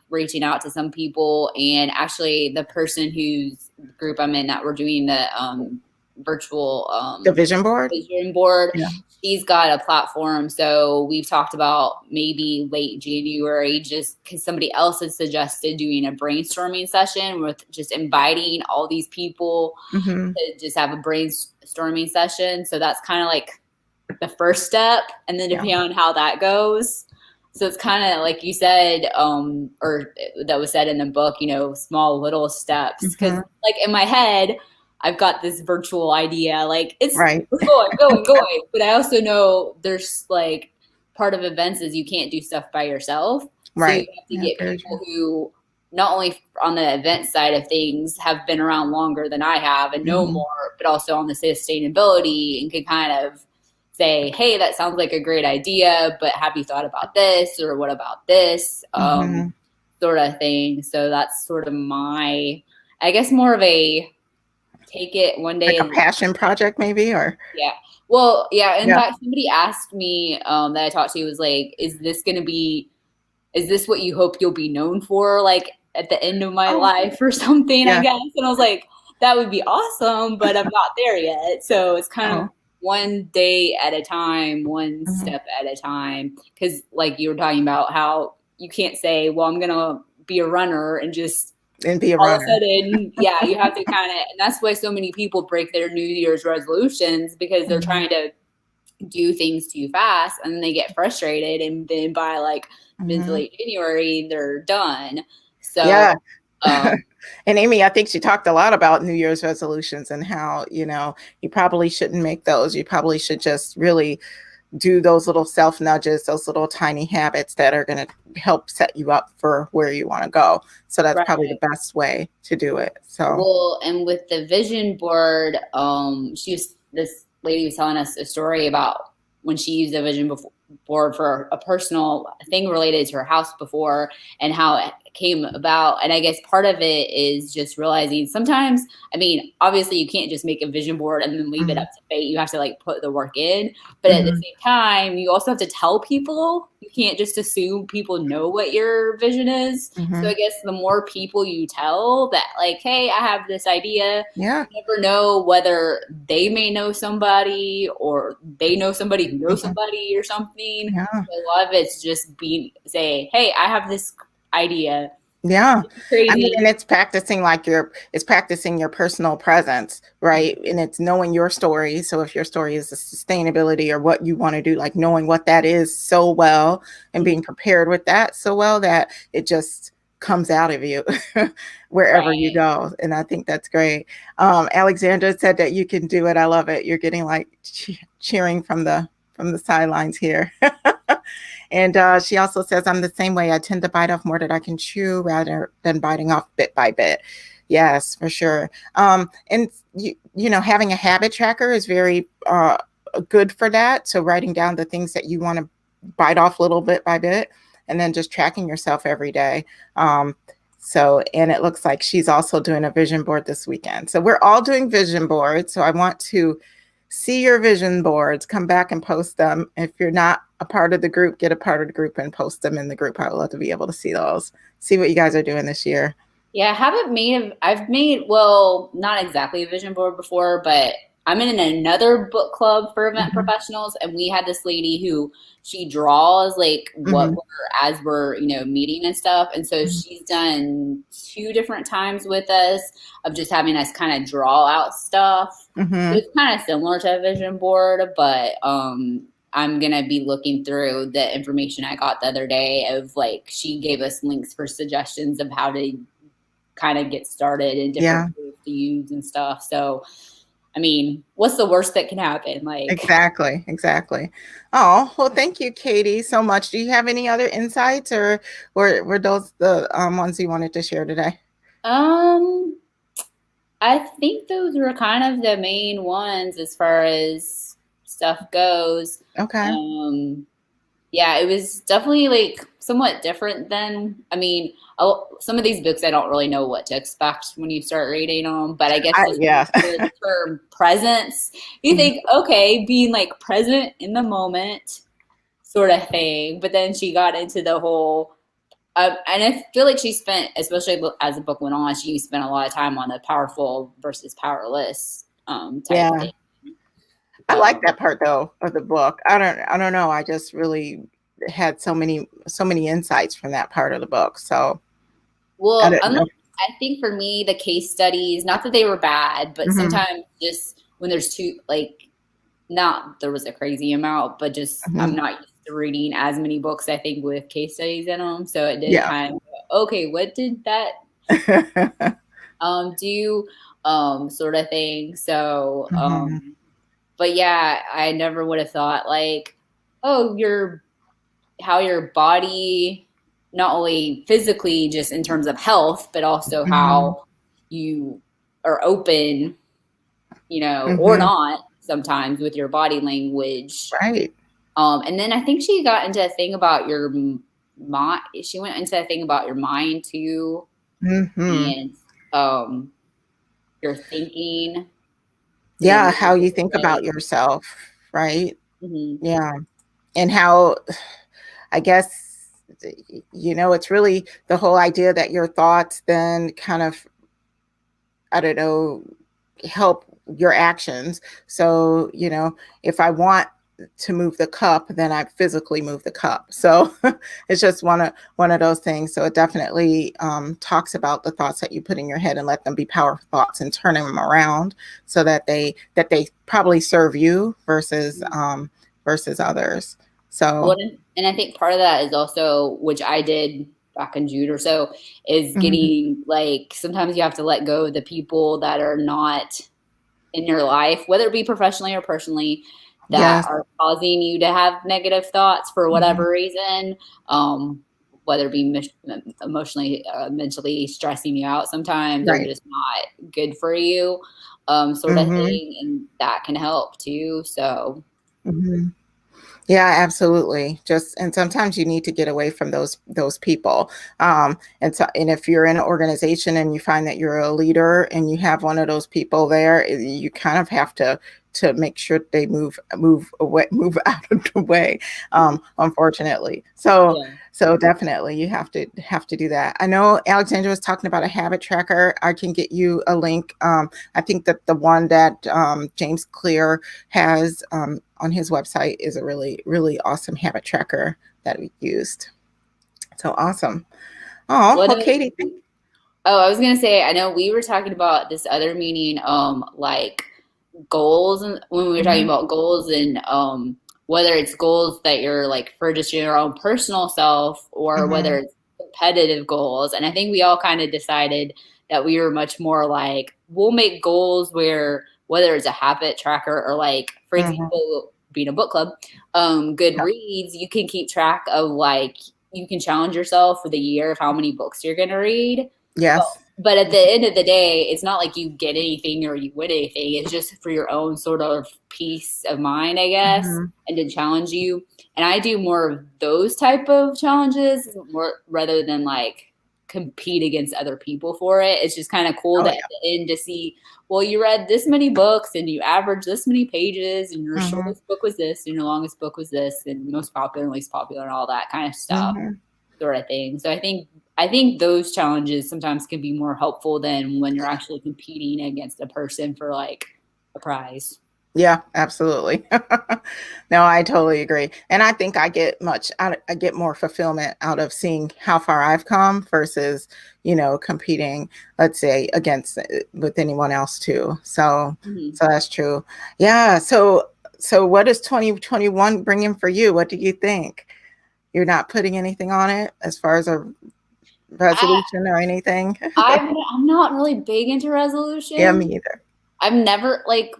reaching out to some people, and actually the person whose group I'm in that we're doing the virtual The vision board? vision board, Yeah. she's got a platform. So we've talked about maybe late January, just because somebody else has suggested doing a brainstorming session with just inviting all these people Mhm. to just have a brainstorming session. So that's kind of like the first step. And then Yeah. depending on how that goes. So it's kind of like you said, or that was said in the book, small little steps. Because Mhm. like in my head, I've got this virtual idea, like Right. it's going. But I also know there's like part of events is you can't do stuff by yourself. So you Right. have to Yeah, get very people true. who not only on the event side of things have been around longer than I have and know Mhm. more, but also on the sustainability and can kind of say, hey, that sounds like a great idea, but have you thought about this or what about this Mhm. sort of thing. So that's sort of my, I guess, more of a take it one Like day. a passion project maybe, or Yeah. Well, yeah. In yeah. fact, somebody asked me that I talked to was like, is this what you hope you'll be known for? Like at the end of my Oh, life or something, I yeah. guess. And I was like, that would be awesome, but I'm not there yet. So it's kind of Oh. one day at a time, one Mhm. step at a time. Cause like you were talking about how you can't say, well, I'm going to be a runner and just And be a all of a runner. sudden, yeah, you have to kind of, and that's why so many people break their New Year's resolutions because they're Mhm. trying to do things too fast and then they get frustrated and then by like mid to Mhm. late January they're done. So Yeah. um And Amy, I think she talked a lot about New Year's resolutions and how, you probably shouldn't make those. You probably should just really do those little self nudges, those little tiny habits that are going to help set you up for where you want to go. So that's right. probably the best way to do it. So, Well, and with the vision board, this lady was telling us a story about when she used a board for a personal thing related to her house before and how it came about. And I guess part of it is just realizing sometimes, I mean, obviously you can't just make a vision board and then leave it mhm, up to fate. You have to like put the work in. But at the mhm, same time, you also have to tell people. You can't just assume people know what your vision is. So I mhm. guess the more people you tell that, like, hey, I have this idea, Yeah. you never know whether they may know somebody or they know somebody who knows Mhm. somebody or something. Yeah. So a lot of it's just being say, hey, I have this idea. Yeah. It's I mean, and crazy. it's practicing your personal presence, right? And it's knowing your story. So if your story is the sustainability or what you want to do, like knowing what that is so well and being prepared with that so well that it just comes out of you wherever you Right. go. And I think that's great. Alexandra said that you can do it. I love it. You're getting like cheering from the sidelines here. And she also says, I'm the same way. I tend to bite off more than I can chew rather than biting off bit by bit. Yes, for sure. And having a habit tracker is very good for that. So writing down the things that you want to bite off little bit by bit. and then just tracking yourself every day. And it looks like she's also doing a vision board this weekend. So we're all doing vision boards. So I want to see your vision boards, come back and post them. If you're not a part of the group, get a part of the group and post them in the group. I would love to be able to see those, see what you guys are doing this year. Yeah, I haven't made, I've made, well, not exactly a vision board before, but I'm in another book club for event Mm-hmm. professionals, and we had this lady who she draws like Mm-hmm. what we're, as we're, meeting and stuff. And so she's done two different times with us of just having us kind of draw out stuff. So Mm-hmm. it's kind of similar to a vision board, but I'm gonna be looking through the information I got the other day of like she gave us links for suggestions of how to kind of get started and different Yeah, tools to use and stuff. So, I mean, what's the worst that can happen? Like, exactly. Exactly. Oh, well, thank you, Katie, so much. Do you have any other insights, or were those the ones you wanted to share today? um, I think those were kind of the main ones as far as stuff goes. Okay. Um, yeah, it was definitely like somewhat different than, I mean, some of these books I don't really know what to expect when you start reading them, but I guess just when you Yeah. hear the term presence, you Mhm. think, okay, being like present in the moment sort of thing. But then she got into the whole, and I feel like she spent, especially as the book went on, she spent a lot of time on the powerful versus powerless type Yeah. thing. I like Um, that part though of the book. I don't know. I just really had so many insights from that part of the book. So I Well, didn't unlike know. I think for me, the case studies, not that they were bad, but Hmm. sometimes just when there's too, like, not there was a crazy amount, but just I'm Hmm. not used to reading as many books, I think, with case studies in them. So it did Yeah. kind of, okay, what did that do? Sort of thing. So, Hmm. but yeah, I never would have thought, like, oh, how your body, not only physically just in terms of health, but also Hmm. how you are open, or Hmm. not sometimes with your body language. Right. And then I think she got into a thing about your mind. She went into a thing about your mind too, Hmm. and um, your thinking in a Yeah. How you negative think about way. yourself. Right. Hmm. Yeah. And how, I guess, it's really the whole idea that your thoughts then kind of, I don't know, help your actions. So, if I want to move the cup, then I physically move the cup. So it's just one of those things. So it definitely talks about the thoughts that you put in your head and let them be powerful thoughts and turning them around so that they probably serve you versus others. Well, So and I think part of that is also, which I did back in June or so, is mhm, getting like sometimes you have to let go of the people that are not in your life, whether it be professionally or personally, that yes, are causing you to have negative thoughts for mhm, whatever reason. Um, Whether it be emotionally, mentally stressing you out sometimes, or right. just not good for you, sort of Hmm. thing, and that can help too. So, Hmm. Yeah, absolutely. Just and sometimes you need to get away from those people. And if you're in an organization and you find that you're a leader and you have one of those people there, you kind of have to make sure they move away, move out of the way. Unfortunately, so yeah. so definitely you have to do that. I know Alexandra was talking about a habit tracker. I can get you a link. I think that the one that James Clear has on his website is a really, really awesome habit tracker that we used. So awesome. Oh, What well, do Katie. Oh, I was gonna say, I know we were talking about this other meeting, like goals, and when we were talking Mhm, about goals and whether it's goals that you're like for just your own personal self or whether mhm, it's competitive goals. And I think we all kind of decided that we were much more like we'll make goals where whether it's a habit tracker or like, for mhm. example, being a book club, good Yeah. reads, you can keep track of like you can challenge yourself for the year of how many books you're gonna read. Yes. But at the end of the day, it's not like you get anything or you win anything. It's just for your own sort of peace of mind, I guess, Mhm, and to challenge you. And I do more of those type of challenges more rather than like compete against other people for it. It's just kind of cool Oh, that at yeah. the end to see, well, you read this many books and you averaged this many pages and your Mhm, shortest book was this and your longest book was this and most popular and least popular and all that kind of stuff mhm. sort of thing. So I think those challenges sometimes can be more helpful than when you're actually competing against a person for like a prize. Yeah, absolutely. No, I totally agree, and I think I get more fulfillment out of seeing how far I've come versus, competing, let's say, against with anyone else too. So, Mhm. so that's true. Yeah. So what is 2021 bringing for you? What do you think? You're not putting anything on it as far as a I, resolution or anything? I'm not really big into Yeah, resolutions. me either. I've never like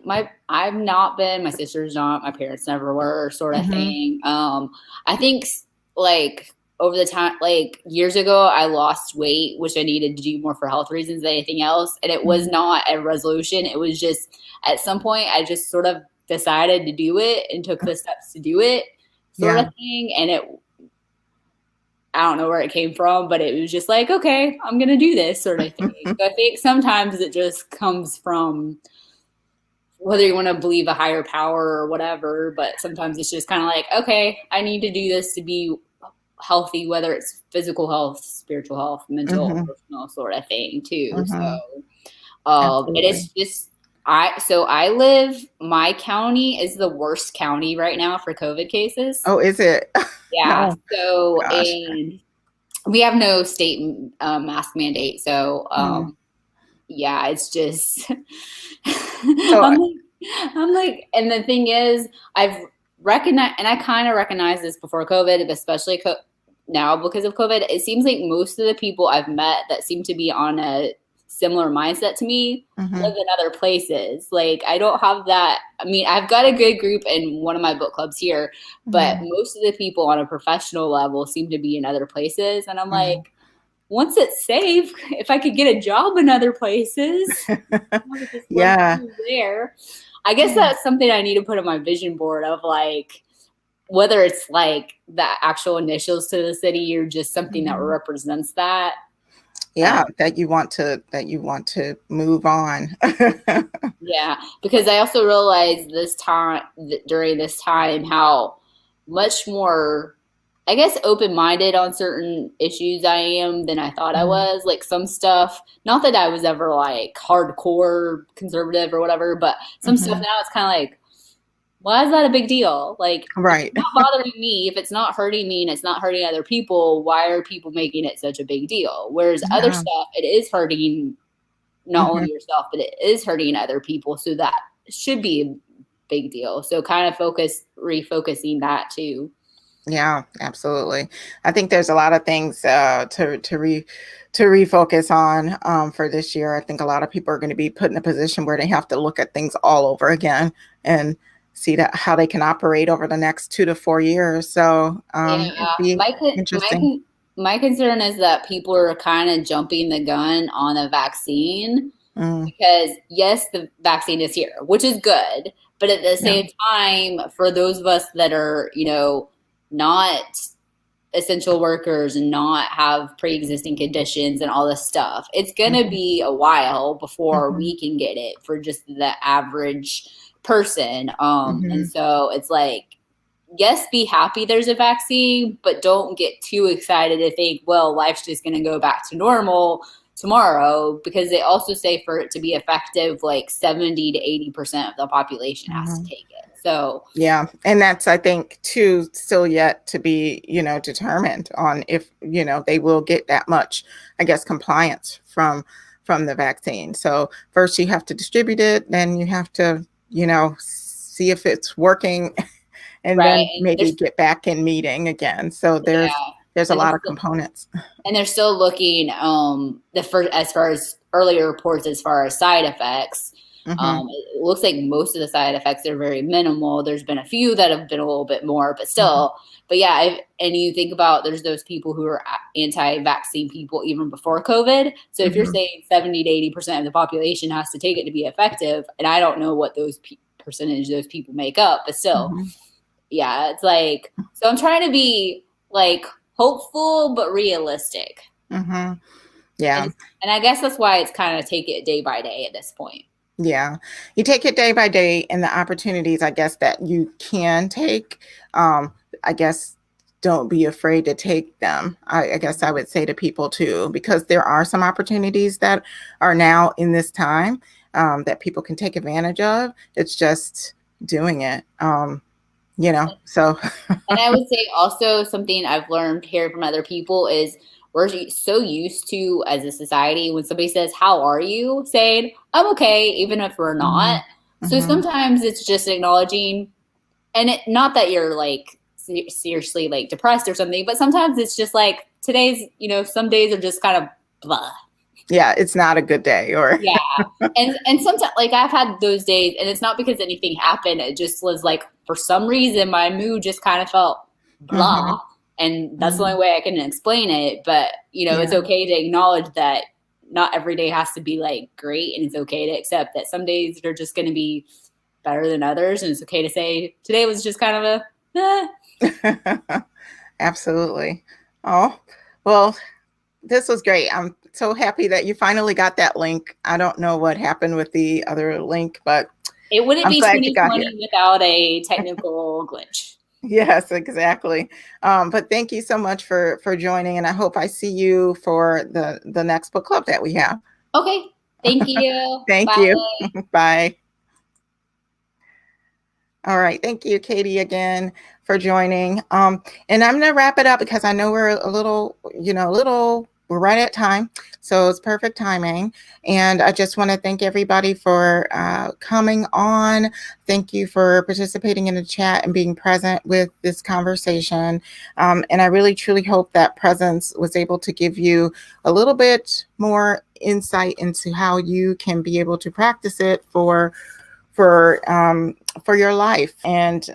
I've not been, my sister's not, my parents never were sort of Hmm. thing. I think like over the time, like years ago, I lost weight, which I needed to do more for health reasons than anything else. And it was Hmm. not a resolution. It was just at some point I just sort of decided to do it and took the steps to do it sort Yeah. of thing. And I don't know where it came from, but it was just like, okay, I'm going to do this sort of thing. So I think sometimes it just comes from whether you want to believe a higher power or whatever, but sometimes it's just kind of like, okay, I need to do this to be healthy, whether it's physical health, spiritual health, mental, Hmm. emotional sort of thing too. Hmm. So, and Absolutely. it's just, I live, my county is the worst county right now for COVID cases. Oh, is it? Yeah. Oh, So, gosh. and we have no state mask mandate. So, Mm. yeah, it's just So, I'm like, and the thing is, I've recognized, and I kind of recognized this before COVID, especially now because of COVID. It seems like most of the people I've met that seem to be on a similar mindset to me live mhm, in other places. Like, I don't have that. I mean, I've got a good group in one of my book clubs here, but mhm, most of the people on a professional level seem to be in other places. And I'm like, mhm. once it's safe, if I could get a job in other places, I would just love to Yeah, move there. I guess yeah, that's something I need to put on my vision board of like whether it's like the actual initials to the city or just something that mhm. represents that. Uh, Yeah, that you want to move on. yeah, because I also realized during this time how much more, I guess, open minded on certain issues I am than I thought I Mhm, was. Like some stuff, not that I was ever like hardcore conservative or whatever, but some stuff mhm. now it's kind of like, why is that a big deal? Like, if Right. it's not bothering me, if it's not hurting me and it's not hurting other people, why are people making it such a big deal? Whereas other Yeah. stuff, it is hurting not Mhm. only yourself, but it is hurting other people. So that should be a big deal. So kind of refocusing that too. Yeah, absolutely. I think there's a lot of things to refocus on for this year. I think a lot of people are going to be put in a position where they have to look at things all over again and see that how they can operate over the next 2 to 4 years. So it'd Yeah, be interesting. my concern is that people are kind of jumping the gun on a vaccine Mm, because yes, the vaccine is here, which is good, but at the yeah. same time, for those of us that are, not essential workers and not have pre-existing conditions and all this stuff, it's gonna Hmm. be a while before Hmm. we can get it for just the average person. And Hmm. so it's like, yes, be happy there's a vaccine, but don't get too excited to think, well, life's just going to go back to normal tomorrow, because they also say for it to be effective, like 70 to 80% of the population has to Hmm. take it. So, Yeah, and that's I think too still yet to be determined on if they will get that much I guess compliance from the vaccine. So first you have to distribute it, then you have to see if it's working, and right. then maybe get back in meeting again. So Yeah. there's a And lot of there's, components. and they're still looking the first as far as earlier reports as far as side effects. Hmm. It looks like most of the side effects are very minimal. There's been a few that have been a little bit more, but Hmm. still. But yeah, and you think about there's those people who are anti-vaccine people even before COVID. So if you're Hmm. saying 70 to 80% of the population has to take it to be effective, and I don't know what those percentage those people make up, but still, Hmm. yeah, it's like, so I'm trying to be like hopeful but realistic. Mhm. And Yeah. and I guess that's why it's kind of take it day by day at this point. Yeah. You take it day by day, and the opportunities, I guess, that you can take, um, I guess, don't be afraid to take them. I guess I would say to people too, because there are some opportunities that are now in this time, that people can take advantage of. It's just doing it. So And I would say also something I've learned here from other people is we're so used to as a society when somebody says, "How are you?" saying, "I'm okay," even if we're not. Mhm. So Mhm. sometimes it's just acknowledging, and not that you're like seriously like depressed or something, but sometimes it's just like today's, some days are just kind of blah. Yeah, it's not a good day or Yeah. And sometimes like I've had those days and it's not because anything happened. It just was like for some reason my mood just kind of felt blah. Mhm. And that's the only Mhm. way I can explain it. But it's Yeah. okay to acknowledge that not every day has to be like great, and it's okay to accept that some days are just gonna be better than others. And it's okay to say today was just kind of a Absolutely. Oh, well, this was great. I'm so happy that you finally got that link. I don't know what happened with the other link, but it wouldn't I'm be glad you got 2020 here. without a technical glitch. Yes, exactly. But thank you so much for joining, and I hope I see you for the next book club that we have. Okay. Thank you. Thank Bye. you. Bye. All right. Thank you, Katie, again for joining. And I'm going to wrap it up because I know we're a little, we're right at time. So it's perfect timing. And I just want to thank everybody for coming on. Thank you for participating in the chat and being present with this conversation. And I really, truly hope that presence was able to give you a little bit more insight into how you can be able to practice it for for your life. And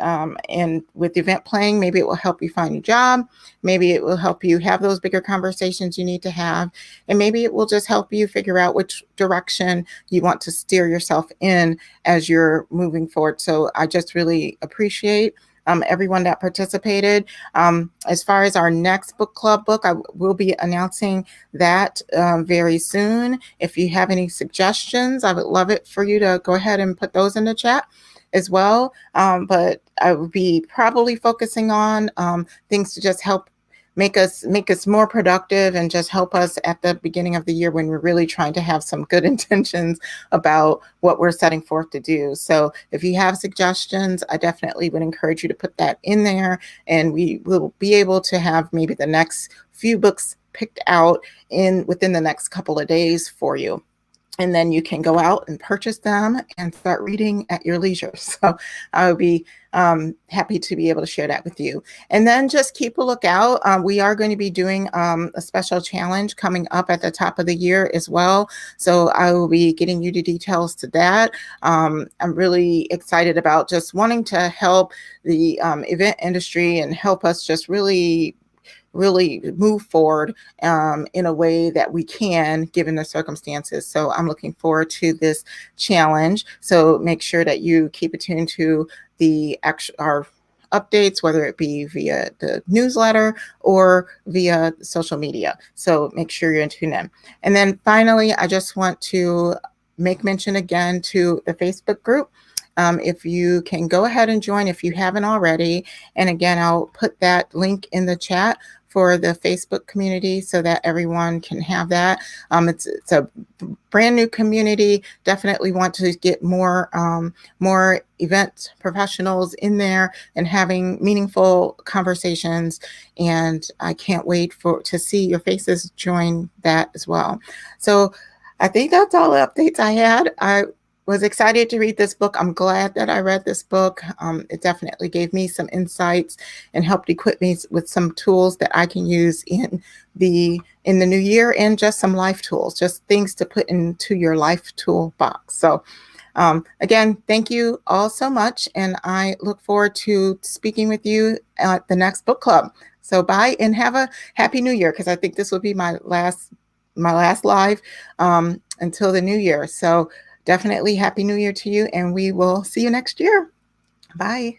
with event planning, maybe it will help you find a job, maybe it will help you have those bigger conversations you need to have, and maybe it will just help you figure out which direction you want to steer yourself in as you're moving forward. So I just really appreciate everyone that participated. As far as our next book club book, I will be announcing that very soon. If you have any suggestions, I would love it for you to go ahead and put those in the chat as well. But I would be probably focusing on things to just help make us more productive and just help us at the beginning of the year when we're really trying to have some good intentions about what we're setting forth to do. So if you have suggestions, I definitely would encourage you to put that in there, and we will be able to have maybe the next few books picked out in within the next couple of days for you, and then you can go out and purchase them and start reading at your leisure. So I would be happy to be able to share that with you. And then just keep a lookout. We are going to be doing a special challenge coming up at the top of the year as well. So I will be getting you the details to that. I'm really excited about just wanting to help the event industry and help us just really move forward in a way that we can given the circumstances. So I'm looking forward to this challenge. So make sure that you keep attuned to our updates, whether it be via the newsletter or via social media. So make sure you're in tune in. And then finally, I just want to make mention again to the Facebook group. If you can go ahead and join if you haven't already. And again, I'll put that link in the chat for the Facebook community so that everyone can have that. It's a brand new community. Definitely want to get more event professionals in there and having meaningful conversations. And I can't wait to see your faces join that as well. So I think that's all the updates I had. I was excited to read this book. I'm glad that I read this book. It definitely gave me some insights and helped equip me with some tools that I can use in the new year, and just some life tools, just things to put into your life toolbox. So again, thank you all so much, and I look forward to speaking with you at the next book club. So bye, and have a happy new year, because I think this will be my last live until the new year. So definitely happy new year to you, and we will see you next year. Bye.